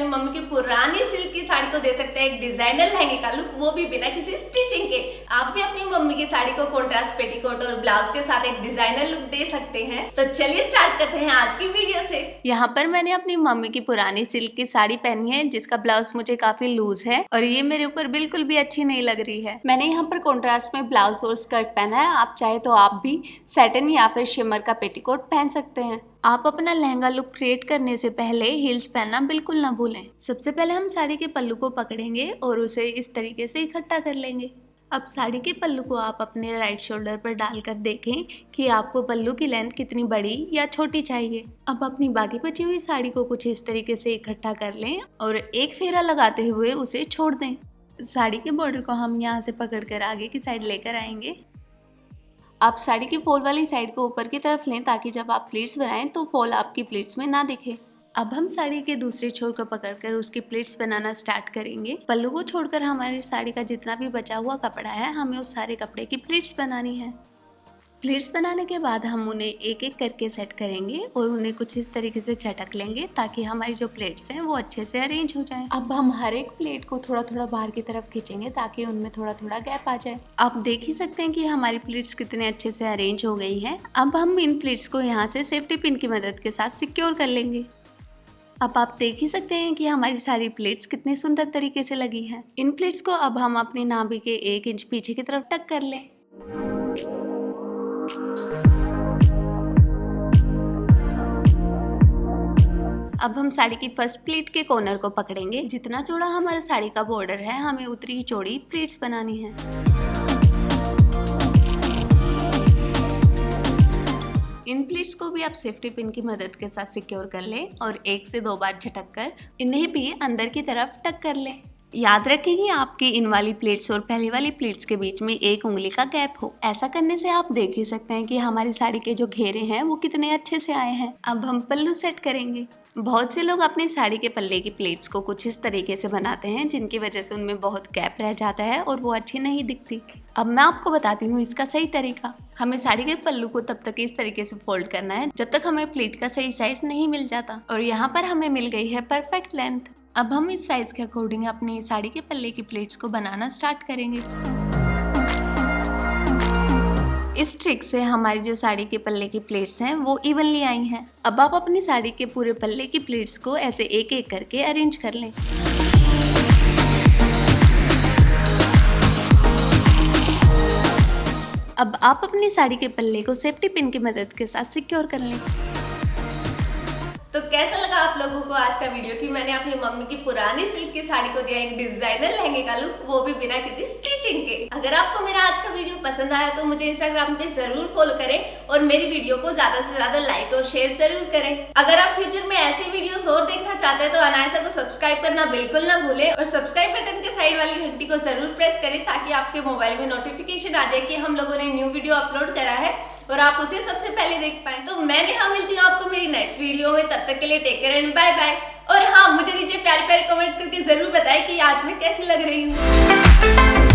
Mummy की पुरानी silk की साड़ी को दे सकते हैं एक डिजाइनर लहंगे का लुक, वो भी बिना किसी स्टिचिंग के। आप भी अपनी मम्मी की साड़ी को कॉन्ट्रास्ट पेटीकोट और ब्लाउज के साथ एक डिजाइनर लुक दे सकते हैं। तो चलिए स्टार्ट करते हैं आज की वीडियो से। यहाँ पर मैंने अपनी मम्मी की पुरानी सिल्क की साड़ी पहनी है जिसका ब्लाउज मुझे काफी लूज है और ये मेरे ऊपर बिल्कुल भी अच्छी नहीं लग रही है। मैंने यहाँ पर कॉन्ट्रास्ट में ब्लाउज और स्कर्ट पहना है। आप चाहे तो आप भी सैटिन या फिर शिमर का पेटीकोट पहन सकते हैं। आप अपना लहंगा लुक क्रिएट करने से पहले हील्स पहनना बिल्कुल ना भूलें। सबसे पहले हम साड़ी के पल्लू को पकड़ेंगे और उसे इस तरीके से इकट्ठा कर लेंगे। अब साड़ी के पल्लू को आप अपने राइट शोल्डर पर डालकर देखें कि आपको पल्लू की लेंथ कितनी बड़ी या छोटी चाहिए। अब अपनी बाकी बची हुई साड़ी को कुछ इस तरीके से इकट्ठा कर लें और एक फेरा लगाते हुए उसे छोड़ दें। साड़ी के बॉर्डर को हम यहाँ से पकड़कर आगे की साइड लेकर आएंगे। आप साड़ी की फॉल वाली साइड को ऊपर की तरफ लें ताकि जब आप प्लीट्स बनाएं तो फॉल आपकी प्लीट्स में ना दिखे। अब हम साड़ी के दूसरे छोर को पकड़कर उसकी प्लीट्स बनाना स्टार्ट करेंगे। पल्लू को छोड़कर हमारी साड़ी का जितना भी बचा हुआ कपड़ा है हमें उस सारे कपड़े की प्लीट्स बनानी है। प्लीट्स बनाने के बाद हम उन्हें एक एक करके सेट करेंगे और उन्हें कुछ इस तरीके से चटक लेंगे ताकि हमारी जो प्लेट्स हैं वो अच्छे से अरेंज हो जाएं। अब हम हर एक प्लेट को थोड़ा थोड़ा बाहर की तरफ खींचेंगे ताकि उनमें थोड़ा थोड़ा गैप आ जाए। आप देख ही सकते हैं कि हमारी प्लेट्स कितने अच्छे से अरेंज हो गई हैं। अब हम इन प्लेट्स को यहाँ से सेफ्टी पिन की मदद के साथ सिक्योर कर लेंगे। अब आप देख ही सकते हैं कि हमारी सारी प्लेट्स कितनी सुंदर तरीके से लगी हैं। इन प्लेट्स को अब हम अपनी नाभि के 1 इंच पीछे की तरफ टक कर लें। अब हम साड़ी की फर्स्ट प्लीट के कॉर्नर को पकड़ेंगे। जितना चौड़ा हमारा साड़ी का बॉर्डर है हमें उतनी ही चौड़ी प्लीट्स बनानी है। इन प्लीट्स को भी आप सेफ्टी पिन की मदद के साथ सिक्योर कर लें और 1 से 2 बार झटक कर इन्हें भी अंदर की तरफ टक कर लें। याद रखें कि आपकी इन वाली प्लेट्स और पहली वाली प्लेट्स के बीच में 1 उंगली का गैप हो। ऐसा करने से आप देख ही सकते हैं कि हमारी साड़ी के जो घेरे हैं वो कितने अच्छे से आए हैं। अब हम पल्लू सेट करेंगे। बहुत से लोग अपनी साड़ी के पल्ले की प्लेट्स को कुछ इस तरीके से बनाते हैं जिनकी वजह से उनमें बहुत गैप रह जाता है और वो अच्छी नहीं दिखती। अब मैं आपको बताती हूँ इसका सही तरीका। हमें साड़ी के पल्लू को तब तक इस तरीके से फोल्ड करना है जब तक हमें प्लेट का सही साइज नहीं मिल जाता और यहाँ पर हमें मिल गई है परफेक्ट लेंथ। अब हम इस साइज के अकॉर्डिंग अपनी साड़ी के पल्ले की प्लेट्स को बनाना स्टार्ट करेंगे। इस ट्रिक से हमारी जो साड़ी के पल्ले की प्लेट्स हैं वो इवनली आई हैं। अब आप अपनी साड़ी के पूरे पल्ले की प्लेट्स को ऐसे एक एक करके अरेंज कर लें। अब आप अपनी साड़ी के पल्ले को सेफ्टी पिन की मदद के साथ सिक्योर कर लें। तो कैसा लगा आप लोगों को आज का वीडियो कि मैंने अपनी मम्मी की पुरानी सिल्क की साड़ी को दिया एक डिजाइनर लहंगे का लुक, वो भी बिना किसी स्टिचिंग के। अगर आपको मेरा आज का वीडियो पसंद आया तो मुझे इंस्टाग्राम पे जरूर फॉलो करें और मेरी वीडियो को ज्यादा से ज्यादा लाइक और शेयर जरूर करें। अगर आप फ्यूचर में ऐसे वीडियोस और देखना चाहते हैं तो अनायसा को सब्सक्राइब करना बिल्कुल ना भूले और सब्सक्राइब बटन के साइड वाली घंटी को जरूर प्रेस करें ताकि आपके मोबाइल में नोटिफिकेशन आ जाए कि हम लोगों ने न्यू वीडियो अपलोड करा है और आप उसे सबसे पहले देख पाएं। तो मैं नेहा मिलती हूँ आपको मेरी नेक्स्ट वीडियो में। तब तक के लिए take care and bye bye. और हाँ, मुझे नीचे प्यारे प्यारे कमेंट्स करके जरूर बताएं कि आज मैं कैसी लग रही हूँ।